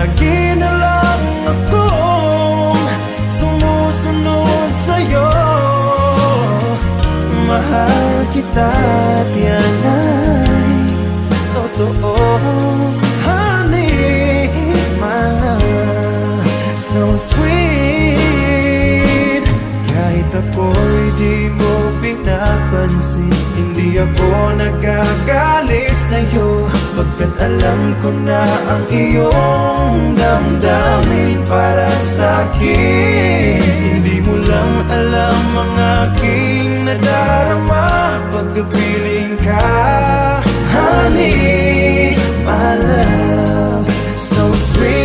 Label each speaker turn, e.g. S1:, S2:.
S1: lagi na lang akong sumusunod sa'yo. Mahal kita at yan ay totoo. Honey, mana, so sweet. Kahit ako'y di mo pinapansin, hindi ako nagagalit sa'yo, pagkat alam ko na ang iyong damdamin para sa'kin. Hindi mo lang alam ang aking nadarama pagkapiling ka.